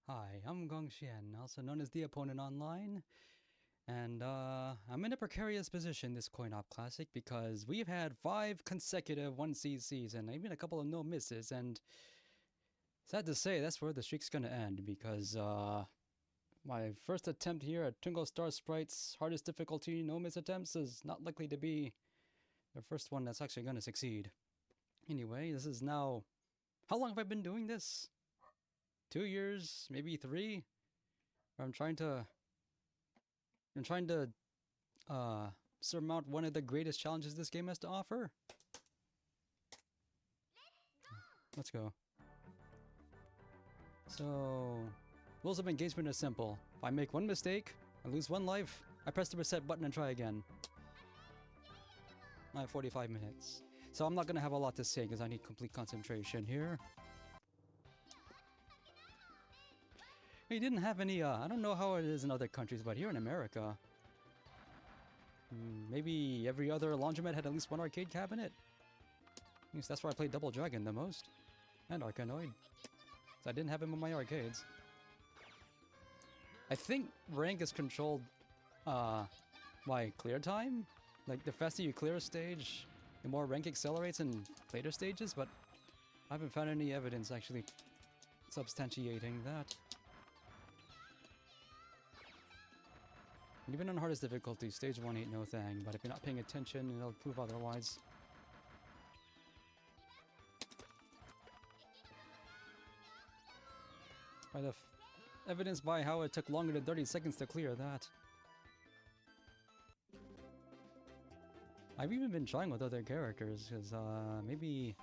Hi, I'm Gong Xian, also known as Theopponent online, and I'm in a precarious position this Coin-op Classic because we've had 5 consecutive 1CCs and even a couple of no misses, and sad to say, that's where the streak's gonna end because my first attempt here at Twinkle Star Sprites, hardest difficulty, no miss attempts, is not likely to be the first one that's actually gonna succeed. Anyway, this is now... How long have I been doing this? 2 years, maybe 3? I'm trying to surmount one of the greatest challenges this game has to offer. Let's go. So, rules of engagement are simple. If I make one mistake, I lose 1 life, I press the reset button and try again. I have 45 minutes. So I'm not gonna have a lot to say because I need complete concentration here. We didn't have any, I don't know how it is in other countries, but here in America, maybe every other laundromat had at least 1 arcade cabinet. At least that's where I played Double Dragon the most. And Arkanoid. So I didn't have him in my arcades. I think rank is controlled by clear time. Like, the faster you clear a stage, the more rank accelerates in later stages, but I haven't found any evidence actually substantiating that. Even on hardest difficulty, stage 1 ain't no thing, but if you're not paying attention, it'll prove otherwise. By the evidence by how it took longer than 30 seconds to clear that. I've even been trying with other characters, because maybe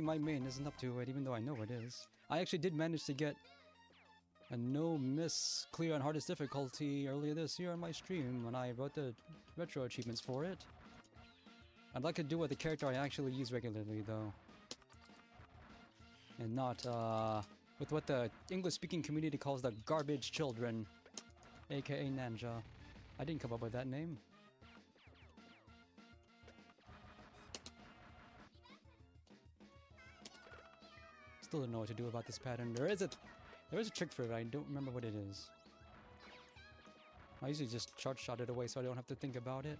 my main isn't up to it, even though I know it is. I actually did manage to get a no-miss clear on hardest difficulty earlier this year on my stream when I wrote the retro achievements for it. I'd like to do it with the character I actually use regularly, though. And not, with what the English-speaking community calls the garbage children, aka Ninja. I didn't come up with that name. Still don't know what to do about this pattern. There is a trick for it, I don't remember what it is. I usually just charge shot it away so I don't have to think about it.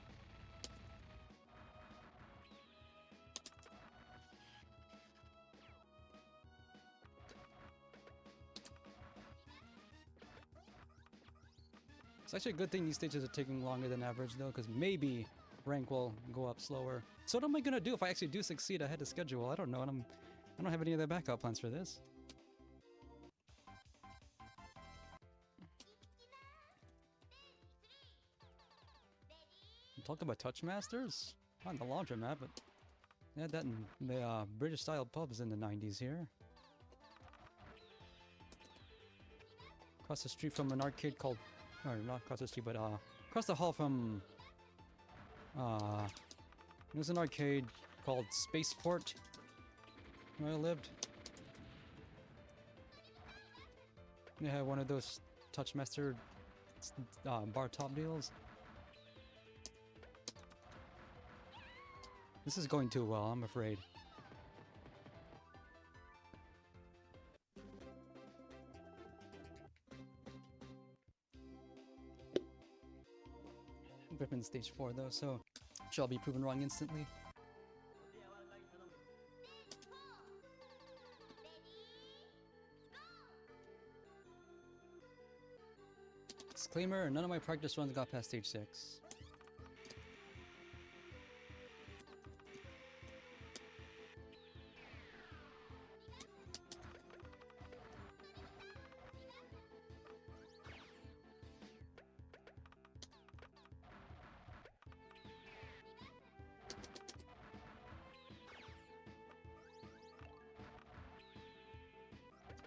It's actually a good thing these stages are taking longer than average though, because maybe rank will go up slower. So what am I gonna do if I actually do succeed ahead of schedule? I don't know, and I don't have any other backup plans for this. Talk about touch masters? Not in the laundromat, but they had that in the British-style pubs in the 90s here. Across the street from an arcade called... Or not across the street, but across the hall from... There's an arcade called Spaceport where I lived. They had one of those Touchmaster bar top deals. This is going too well, I'm afraid. Griffin stage 4 though, so shall be proven wrong instantly. Disclaimer, none of my practice runs got past stage 6.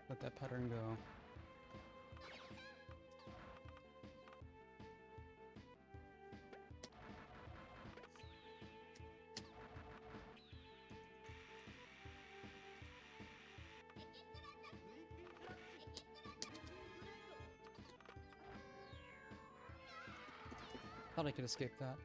Let that pattern go. Thought I could escape that.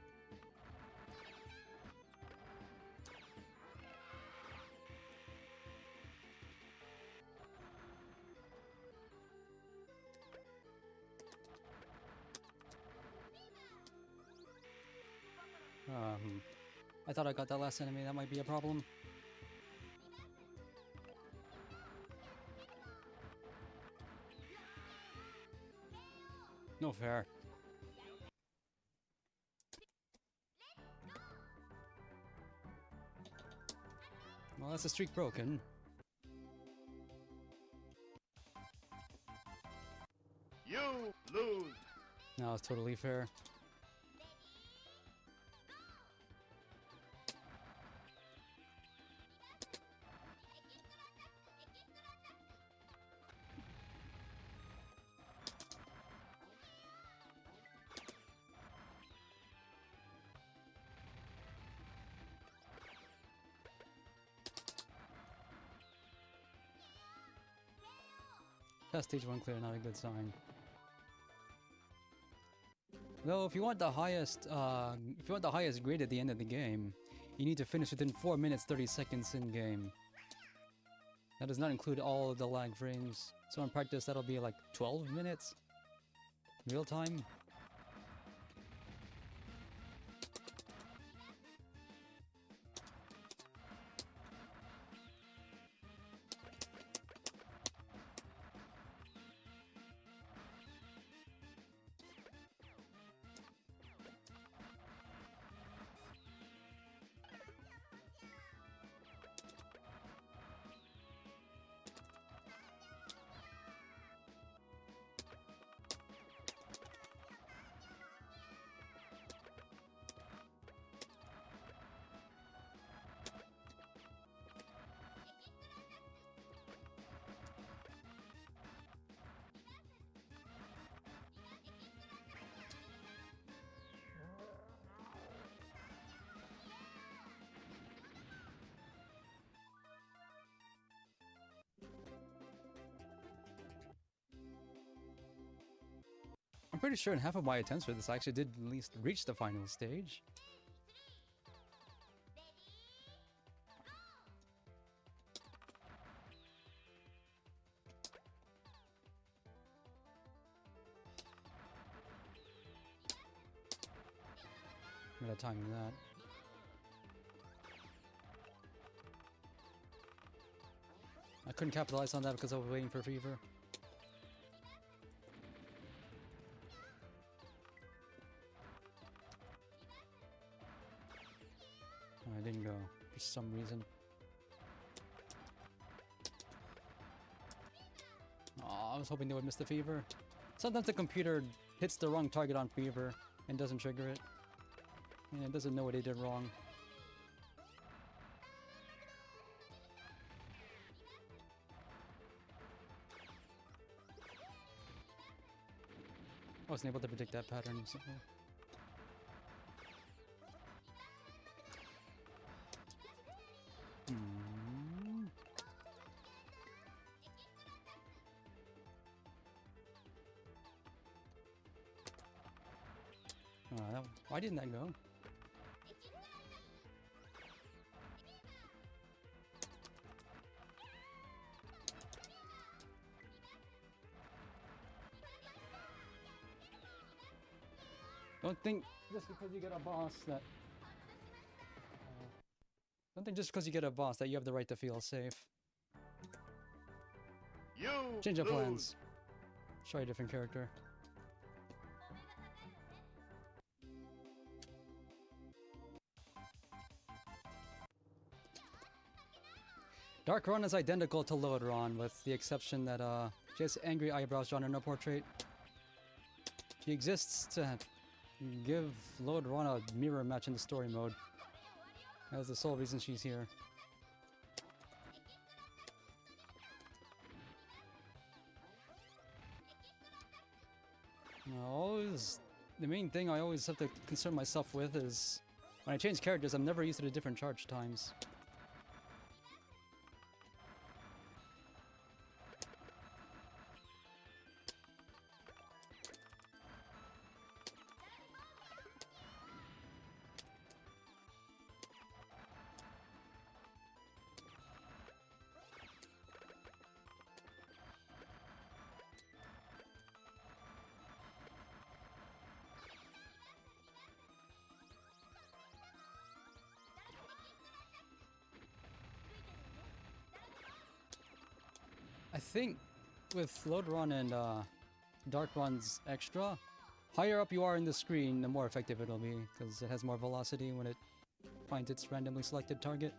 I thought I got that last enemy. That might be a problem. No fair. Well, that's a streak broken. You lose. No, it's totally fair. Test stage 1 clear, not a good sign. Though, if you want the highest grade at the end of the game, you need to finish within 4 minutes 30 seconds in game. That does not include all of the lag frames. So in practice, that'll be like 12 minutes real time. I'm pretty sure in half of my attempts for this, I actually did at least reach the final stage. I'm gonna time that. I couldn't capitalize on that because I was waiting for Fever. I didn't go for some reason. Aw, I was hoping they would miss the Fever. Sometimes the computer hits the wrong target on Fever and doesn't trigger it. And it doesn't know what it did wrong. I wasn't able to predict that pattern. So. Why didn't that go? Don't think just because you get a boss that... don't think just because you get a boss that you have the right to feel safe. You Change of lose. plans. Try a different character. Dark Ron is identical to Load Ron, with the exception that she has angry eyebrows drawn in her portrait. She exists to give Load Ron a mirror match in the story mode. That's the sole reason she's here. The main thing I always have to concern myself with is when I change characters, I'm never used to the different charge times. I think with Load Run and Dark Run's extra, higher up you are in the screen, the more effective it'll be, because it has more velocity when it finds its randomly selected target.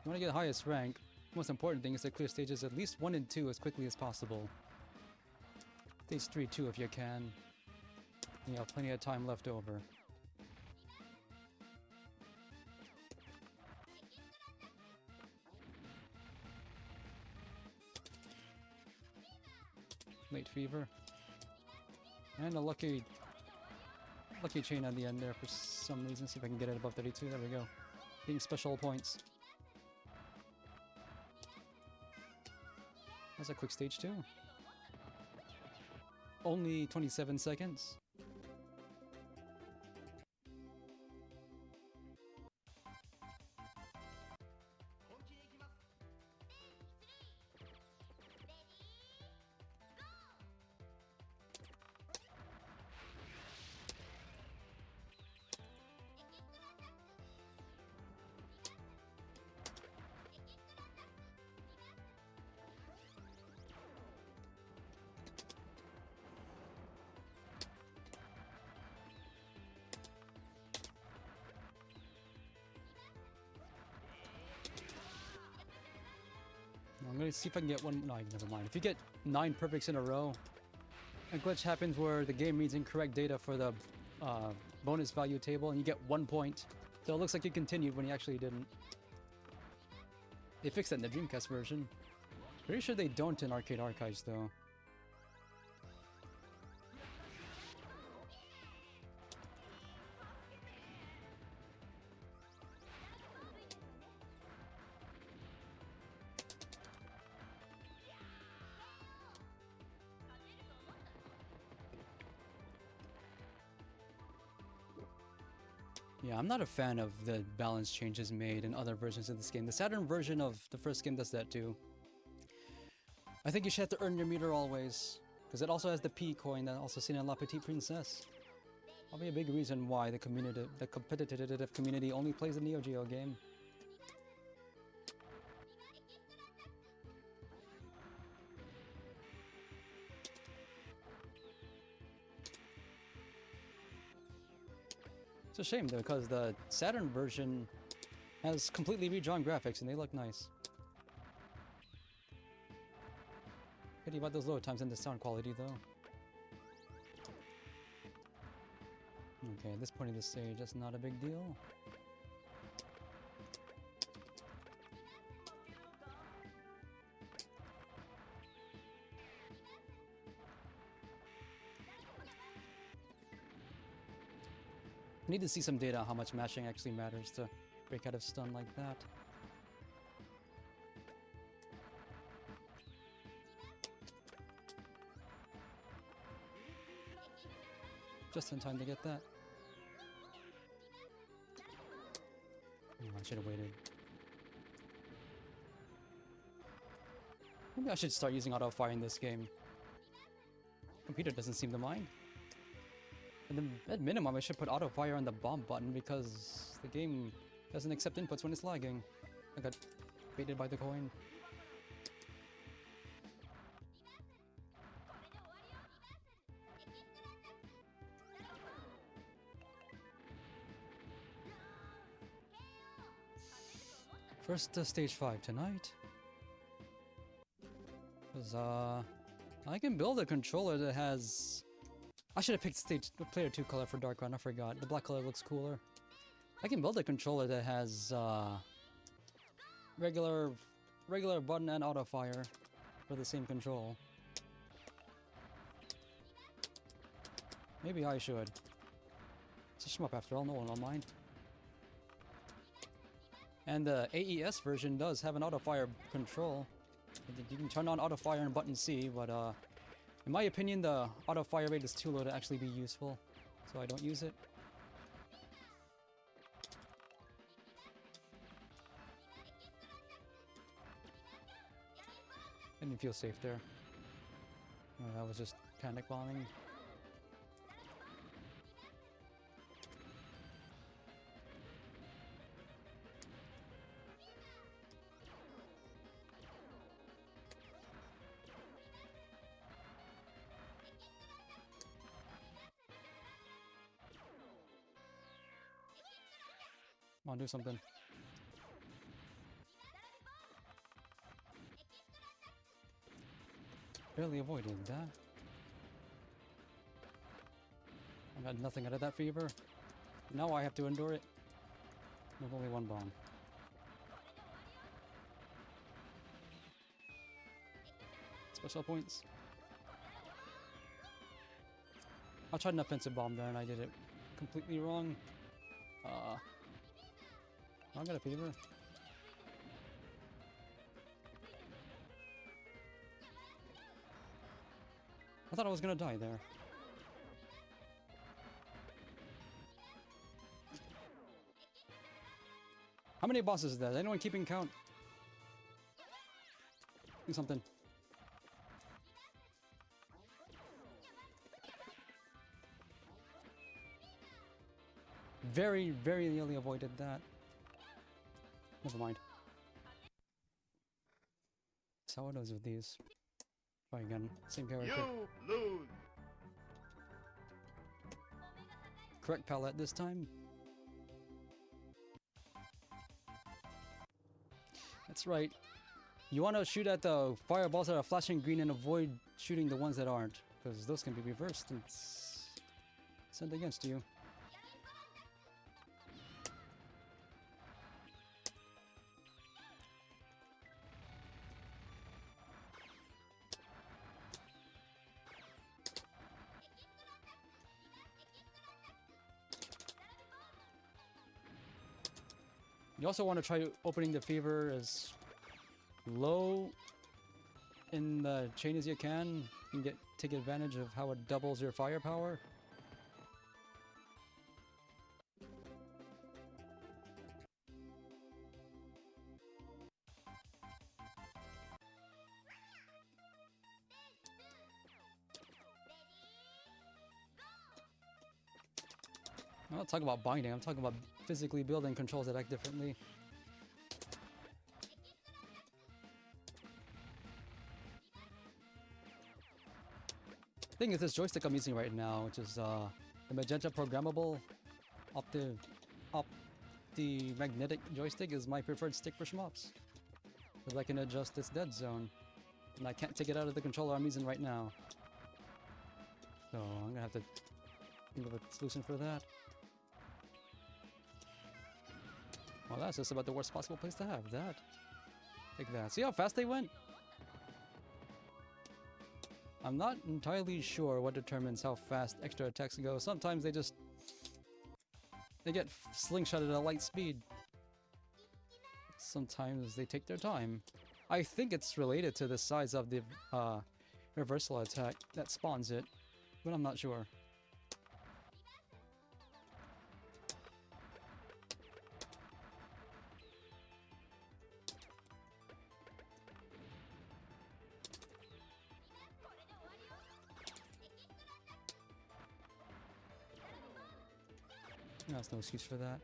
You want to get the highest rank, the most important thing is to clear stages at least 1 and 2 as quickly as possible. Stage 3 too if you can. You have plenty of time left over. Late fever. And a lucky chain at the end there for some reason. See if I can get it above 32. There we go. Getting special points. That's a quick stage too. Only 27 seconds. I'm gonna see if I can get one. No, never mind. If you get 9 perfects in a row, a glitch happens where the game reads incorrect data for the bonus value table, and you get 1 point. So it looks like you continued when you actually didn't. They fixed that in the Dreamcast version. Pretty sure they don't in Arcade Archives though. Yeah, I'm not a fan of the balance changes made in other versions of this game. The Saturn version of the first game does that too. I think you should have to earn your meter always, because it also has the P coin that also seen in La Petite Princesse. Probably a big reason why the competitive community only plays the Neo Geo game. It's a shame though, because the Saturn version has completely redrawn graphics and they look nice. Pity about those load times and the sound quality though. Okay, at this point in the stage, that's not a big deal. I need to see some data on how much mashing actually matters to break out of stun like that. Just in time to get that. Oh, I should have waited. Maybe I should start using auto fire in this game. Computer doesn't seem to mind. And at minimum, I should put auto fire on the bomb button because the game doesn't accept inputs when it's lagging. I got baited by the coin. First stage 5 tonight. Cause I can build a controller that has. I should have picked player 2 color for Dark Run, I forgot. The black color looks cooler. I can build a controller that has regular button and auto fire for the same control. Maybe I should. It's a shmup after all, no one will mind. And the AES version does have an auto fire control. You can turn on auto fire and button C, but in my opinion, the auto fire rate is too low to actually be useful, so I don't use it. I didn't feel safe there. That was just panic bombing. Come on, do something. Barely avoided that. I got nothing out of that fever. Now I have to endure it. With only one bomb. Special points. I tried an offensive bomb there and I did it completely wrong. I got a fever. I thought I was gonna die there. How many bosses is that? Is anyone keeping count? Do something. Very, very nearly avoided that. Never mind. That's how it is with these. Try again. Same character. You lose. Correct palette this time. That's right. You want to shoot at the fireballs that are flashing green and avoid shooting the ones that aren't, because those can be reversed and sent against you. You also want to try opening the fever as low in the chain as you can and take advantage of how it doubles your firepower. I'm not talking about binding, I'm talking about physically building controls that act differently. Thing is, this joystick I'm using right now, which is the magenta programmable opti magnetic joystick, is my preferred stick for shmups, because I can adjust its dead zone, and I can't take it out of the controller I'm using right now. So I'm gonna have to think of a solution for that. Well, that's just about the worst possible place to have that. Take that. See how fast they went? I'm not entirely sure what determines how fast extra attacks go. Sometimes they get slingshotted at a light speed. Sometimes they take their time. I think it's related to the size of the reversal attack that spawns it, but I'm not sure. There's no excuse for that.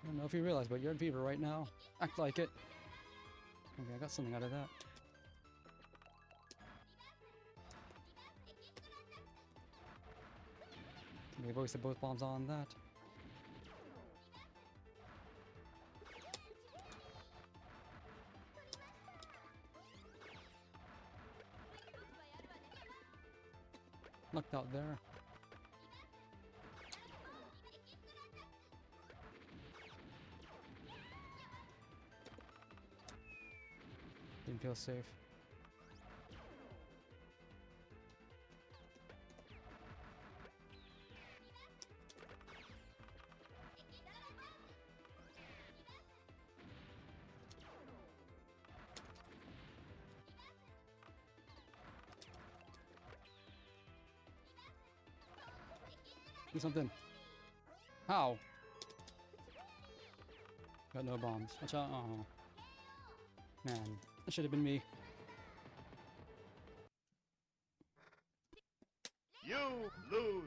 I don't know if you realize, but you're in fever right now. Act like it. Okay, I got something out of that. They've wasted both bombs on that. Knocked out there. Didn't feel safe. Do something. How? Got no bombs. Watch out. Oh. Man, that should have been me. You lose.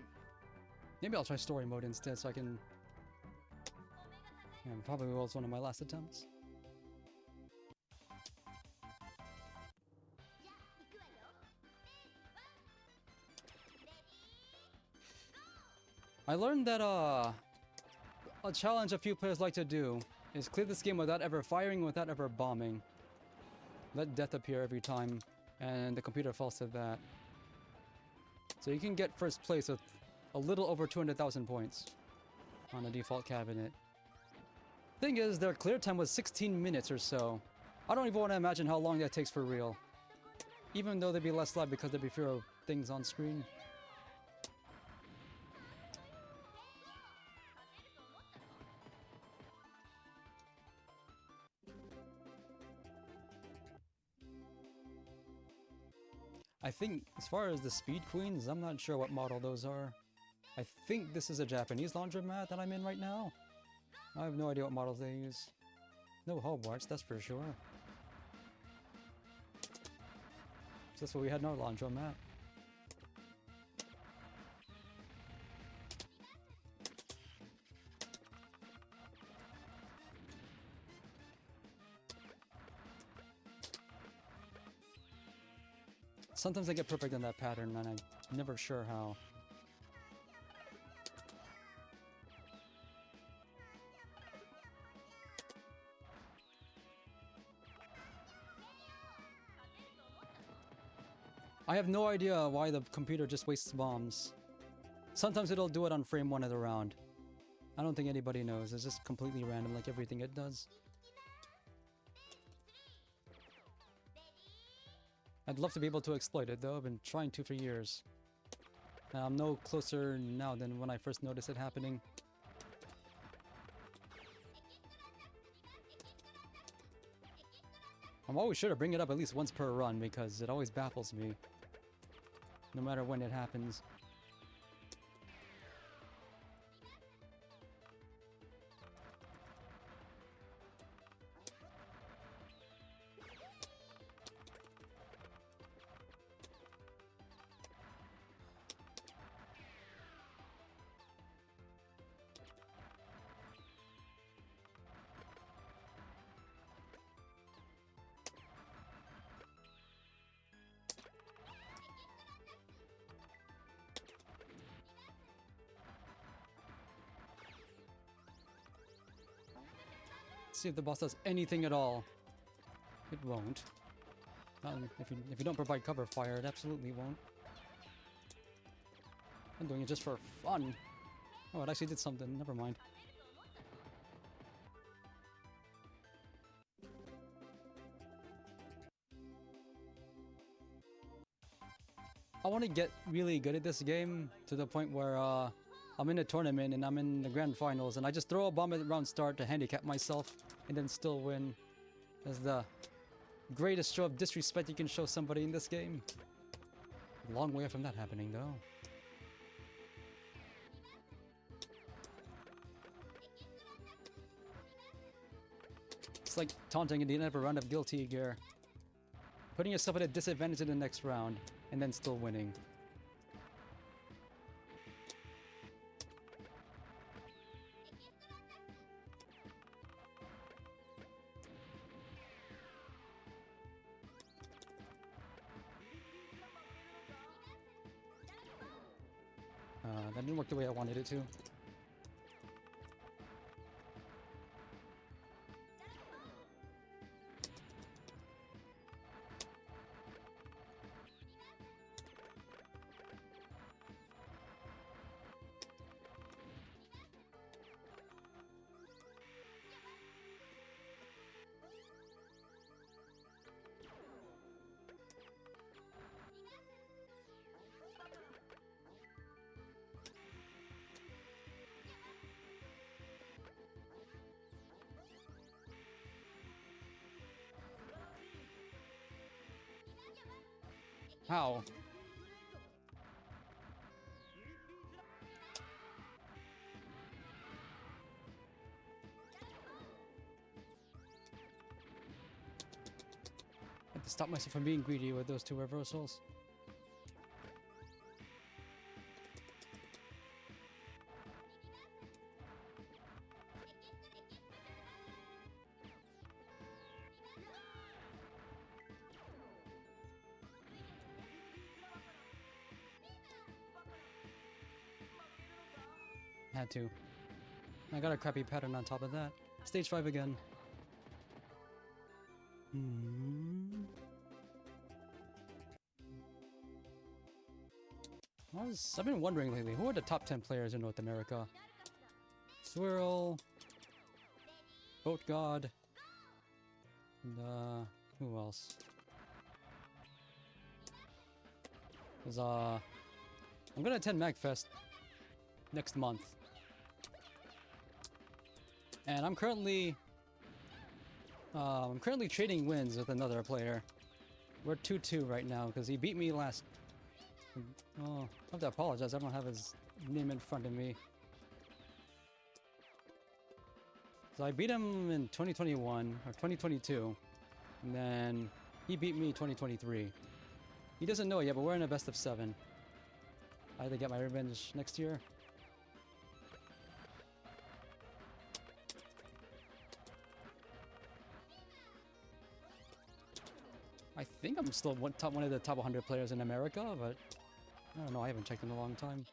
Maybe I'll try story mode instead so I can... Yeah, probably was one of my last attempts. I learned that a challenge a few players like to do is clear this game without ever firing, without ever bombing. Let death appear every time, and the computer falls to that. So you can get first place with a little over 200,000 points on a default cabinet. Thing is, their clear time was 16 minutes or so. I don't even want to imagine how long that takes for real. Even though there'd be less lag because there'd be fewer things on screen. I think, as far as the Speed Queens, I'm not sure what model those are. I think this is a Japanese laundromat that I'm in right now. I have no idea what models they use. No Hogwarts, that's for sure. That's what we had in our laundromat. Sometimes I get perfect in that pattern and I'm never sure how. I have no idea why the computer just wastes bombs. Sometimes it'll do it on frame 1 of the round. I don't think anybody knows. It's just completely random like everything it does. I'd love to be able to exploit it though. I've been trying to for years. And I'm no closer now than when I first noticed it happening. I'm always sure to bring it up at least once per run because it always baffles me. No matter when it happens. See if the boss does anything at all. It won't. If you don't provide cover fire, it absolutely won't. I'm doing it just for fun. Oh, it actually did something. Never mind. I want to get really good at this game to the point where I'm in a tournament and I'm in the grand finals and I just throw a bomb at the round start to handicap myself and then still win. That's the greatest show of disrespect you can show somebody in this game. Long way from that happening though. It's like taunting at the end of a round of Guilty Gear. Putting yourself at a disadvantage in the next round and then still winning. That didn't work the way I wanted it to. How? to stop myself from being greedy with those two reversals. Had to. I got a crappy pattern on top of that. Stage 5 again. I've been wondering lately, who are the top 10 players in North America? Swirl, Boat God, and who else? There's I'm gonna attend MagFest next month. And I'm currently trading wins with another player. We're 2-2 right now because he beat me last. Oh, I have to apologize. I don't have his name in front of me. So I beat him in 2021 or 2022, and then he beat me 2023. He doesn't know it yet, but we're in a best of 7. I either get my revenge next year. I think I'm still one of the top 100 players in America, but I don't know, I haven't checked in a long time.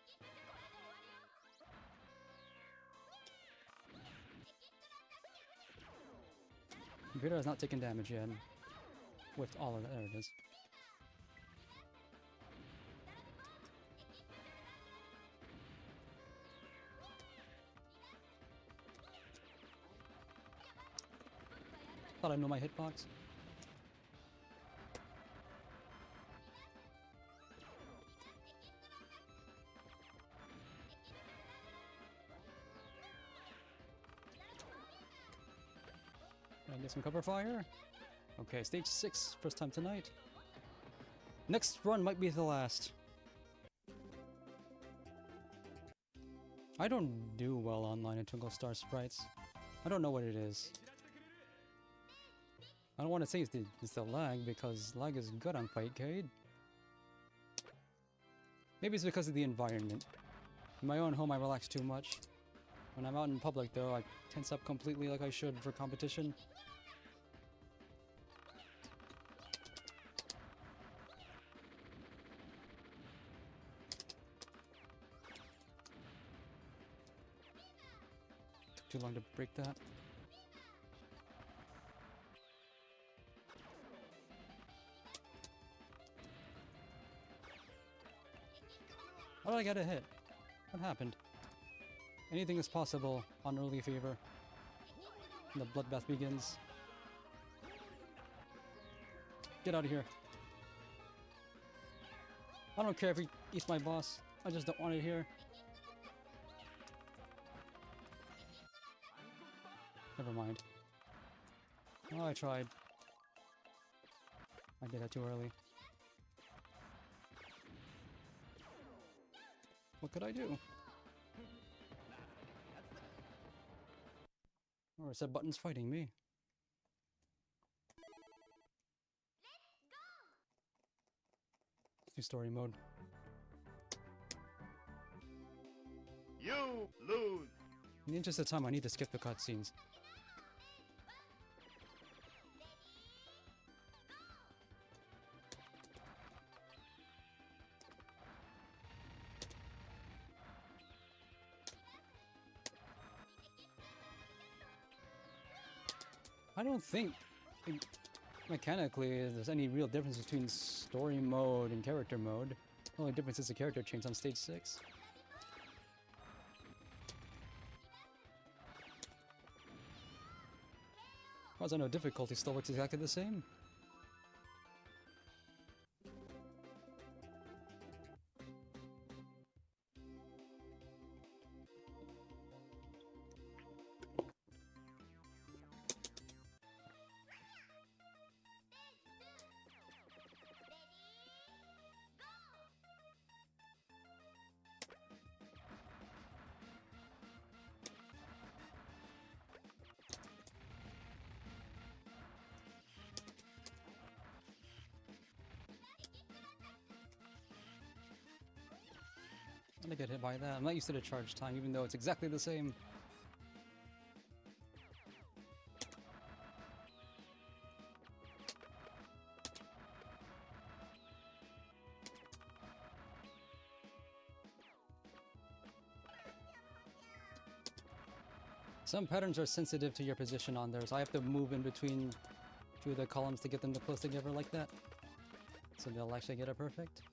Computer has not taken damage yet. With all of that, there it is. Thought I knew my hitbox. Get some cover fire. Okay, stage 6, first time tonight. Next run might be the last. I don't do well online in Twinkle Star Sprites. I don't know what it is. I don't want to say it's the lag, because lag is good on Fightcade. Maybe it's because of the environment. In my own home, I relax too much. When I'm out in public, though, I tense up completely like I should for competition. Took too long to break that. How did I get a hit? What happened? Anything is possible on early fever. And the bloodbath begins. Get out of here. I don't care if he eats my boss. I just don't want it here. Never mind. Oh, I tried. I did that too early. What could I do? Or it said buttons fighting me. Let's do story mode. You lose. In the interest of time, I need to skip the cutscenes. I don't think mechanically there's any real difference between story mode and character mode. The only difference is the character change on stage 6. As far as I know, difficulty still works exactly the same. I'm gonna get hit by that. I'm not used to the charge time, even though it's exactly the same. Some patterns are sensitive to your position on theirs. I have to move in between two of the columns to get them to close together like that. So they'll actually get it perfect.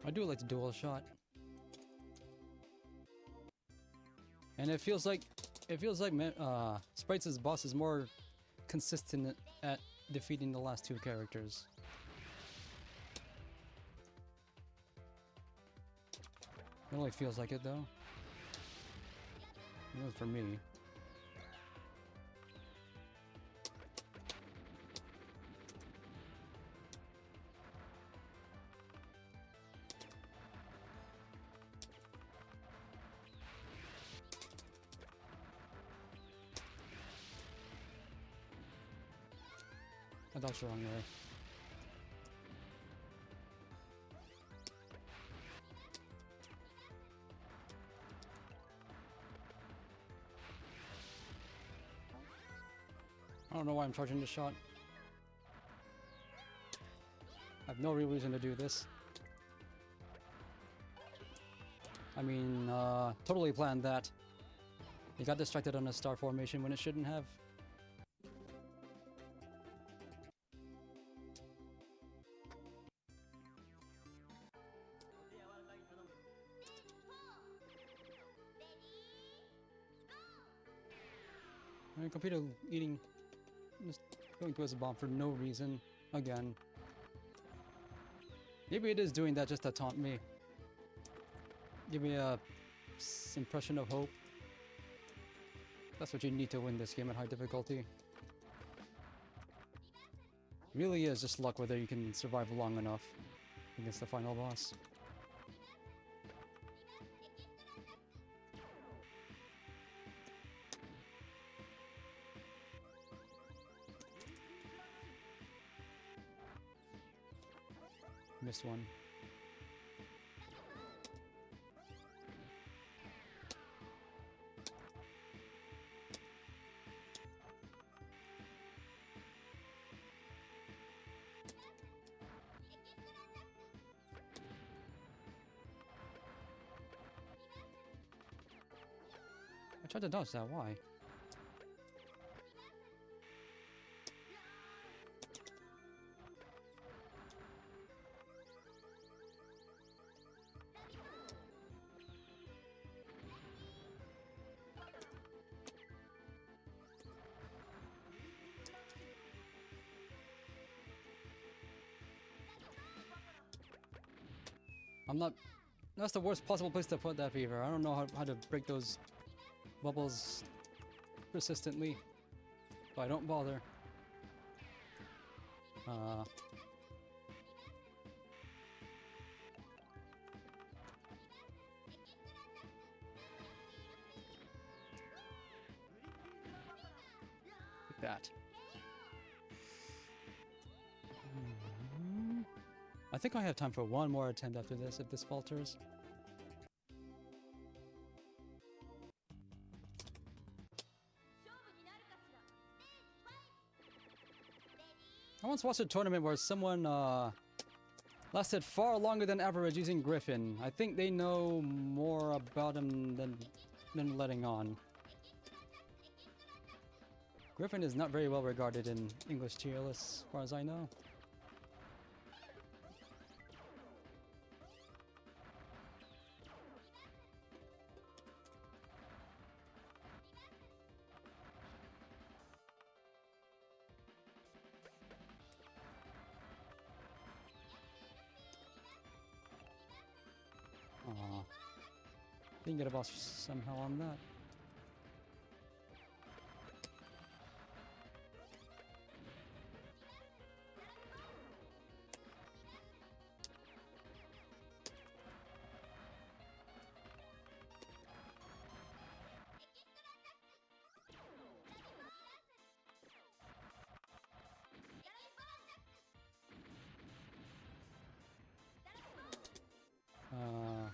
I do like the dual shot. And it feels like Sprites' boss is more consistent at defeating the last two characters. It only feels like it though. It was for me. I dodged the wrong way. I don't know why I'm charging this shot. I have no real reason to do this. I mean, totally planned that. He got distracted on a star formation when it shouldn't have. My computer eating, just going towards the bomb for no reason, again. Maybe it is doing that just to taunt me. Give me a impression of hope. That's what you need to win this game at high difficulty. Really is just luck whether you can survive long enough against the final boss. Missed one. I tried to dodge that, why? I'm not... That's the worst possible place to put that fever. I don't know how to break those bubbles persistently. So I don't bother. Like that. I think I have time for one more attempt after this, if this falters. I once watched a tournament where someone lasted far longer than average using Griffin. I think they know more about him than letting on. Griffin is not very well regarded in English tier lists, as far as I know. Didn't get a boss somehow on that.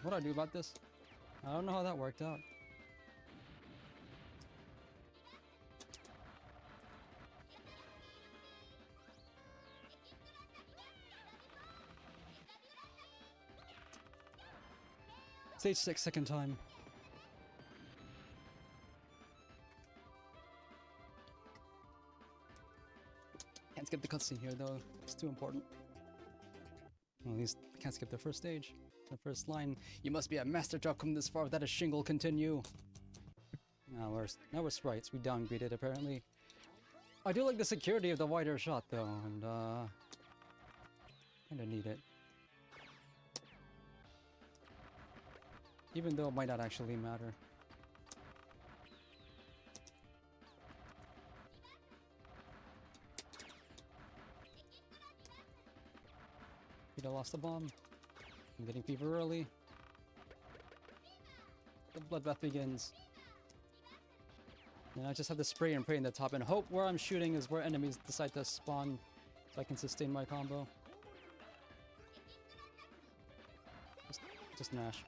what do I do about this? I don't know how that worked out. Stage 6, second time. Can't skip the cutscene here though, it's too important. Well, at least I can't skip the first stage. The first line, you must be a master to have come this far without a shingle continue. Now we're sprites, we downgraded apparently. I do like the security of the wider shot though, and kinda need it. Even though it might not actually matter. I lost the bomb. I'm getting fever early. The bloodbath begins. And I just have to spray and pray in the top and hope where I'm shooting is where enemies decide to spawn so I can sustain my combo. Just mash.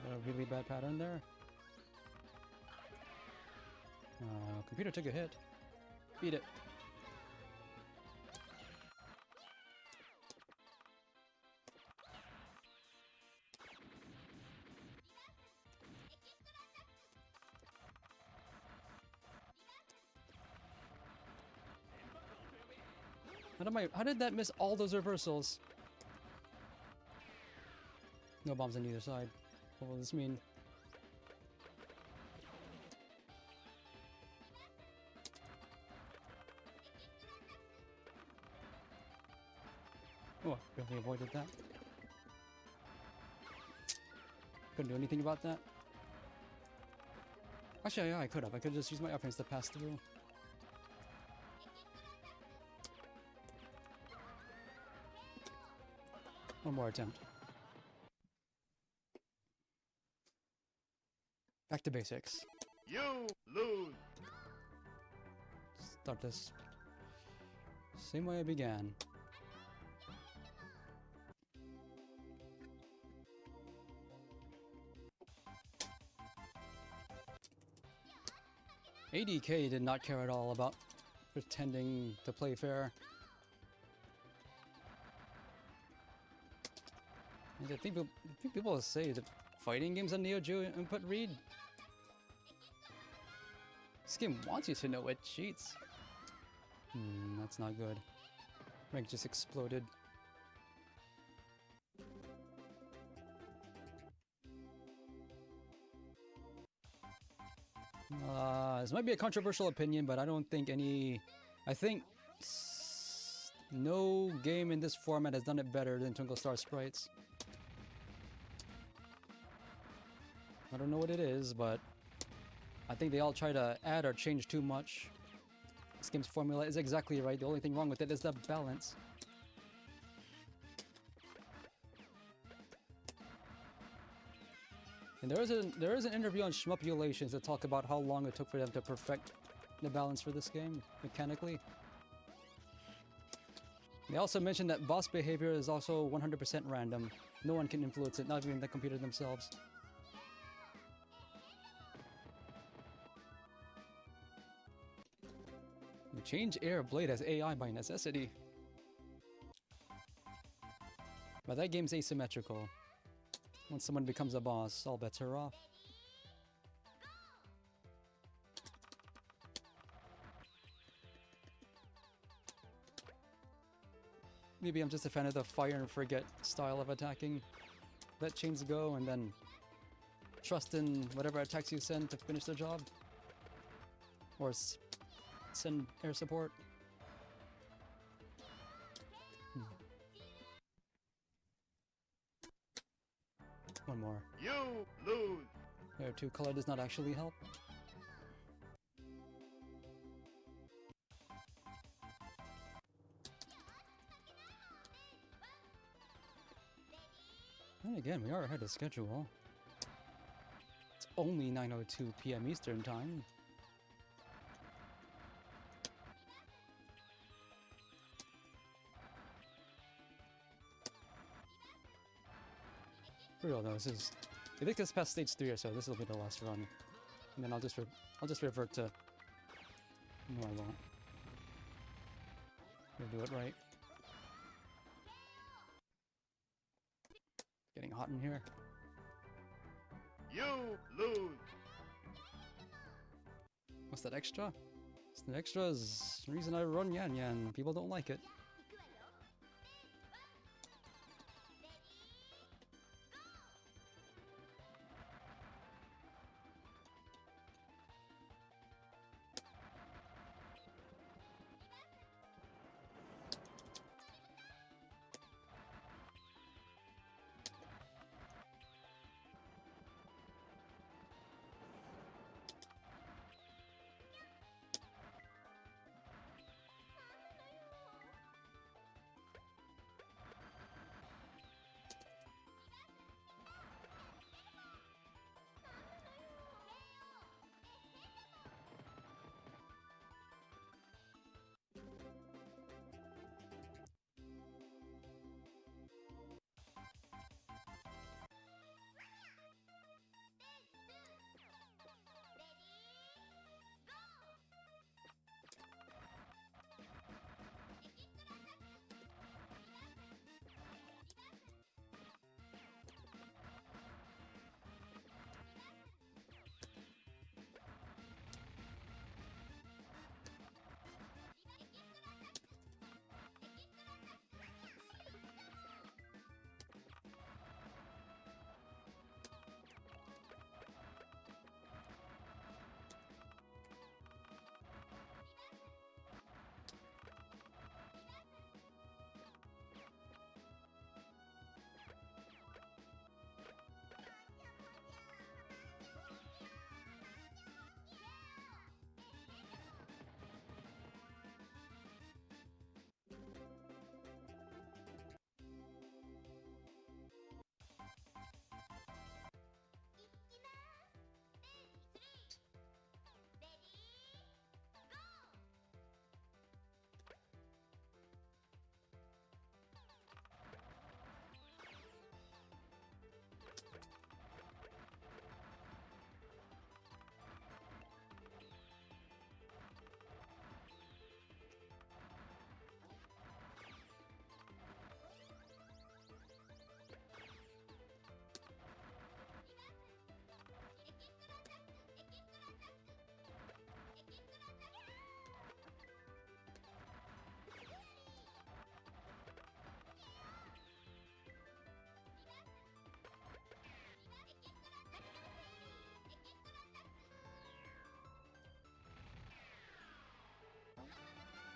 Got a really bad pattern there. Computer took a hit. Beat it. How did that miss all those reversals? No bombs on either side. What will this mean? Oh, barely avoided that. Couldn't do anything about that. Actually, yeah, I could have. I could just use my offense to pass through. One more attempt. Back to basics. You lose. Start this same way I began. ADK did not care at all about pretending to play fair. And I think people say that fighting games on Neo Geo input read. This game wants you to know it cheats. That's not good. Rank just exploded. This might be a controversial opinion, but I don't think any... I think no game in this format has done it better than Twinkle Star Sprites. I don't know what it is, but I think they all try to add or change too much. This game's formula is exactly right. The only thing wrong with it is the balance. And there is an interview on Shmupulations that talk about how long it took for them to perfect the balance for this game mechanically. They also mentioned that boss behavior is also 100% random. No one can influence it, not even the computer themselves. You change Air Blade as AI by necessity. But that game's asymmetrical. Once someone becomes a boss, all bets are off. Maybe I'm just a fan of the fire and forget style of attacking. Let chains go and then trust in whatever attacks you send to finish the job. Or send air support. One more. You lose. Air 2 color does not actually help. And again, we are ahead of schedule. It's only 9:02 p.m. Eastern Time. For real though, this is. If it gets past stage 3 or so, this will be the last run, and then I'll just revert to. No, I won't. I'm gonna do it right. Getting hot in here. You lose. What's that extra? The extra is the reason I run Yan Yan. People don't like it.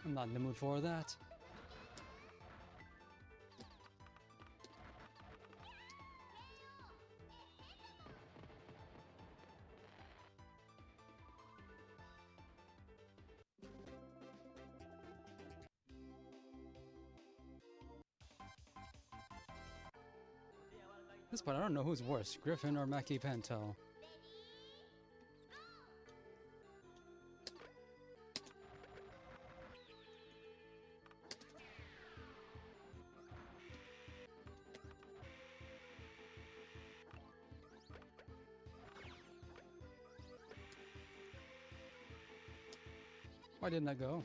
I'm not in the mood for that. This part, I don't know who's worse, Griffin or Mackie Pantel. Why didn't I go?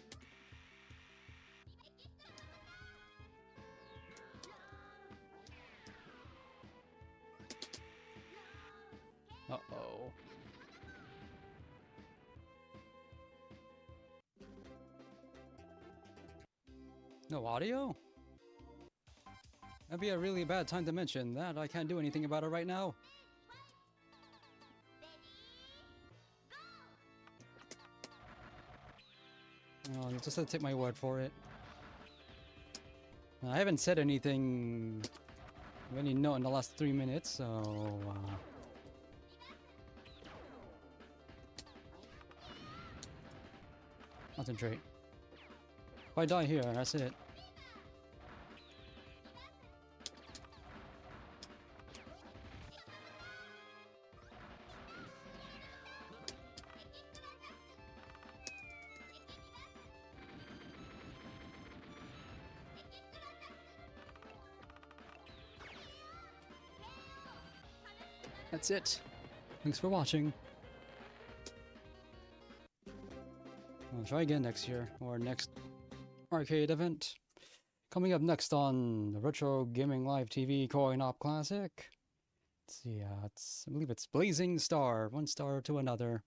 Uh-oh. No audio? That'd be a really bad time to mention that. I can't do anything about it right now. Oh, you just have to take my word for it. I haven't said anything of any note in the last 3 minutes, so concentrate. If I die here, that's it. That's it. Thanks for watching. I'll try again next year, or next arcade event. Coming up next on the Retro Gaming Live TV Coin-op Classic. Let's see, I believe it's Blazing Star, 1 star to another.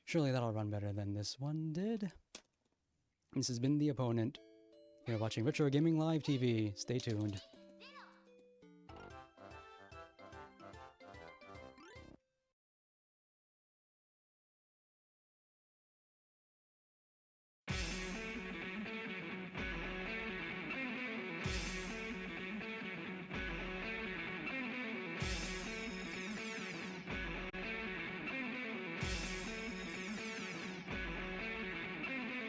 Surely that'll run better than this one did. This has been Theopponent. You're watching Retro Gaming Live TV. Stay tuned.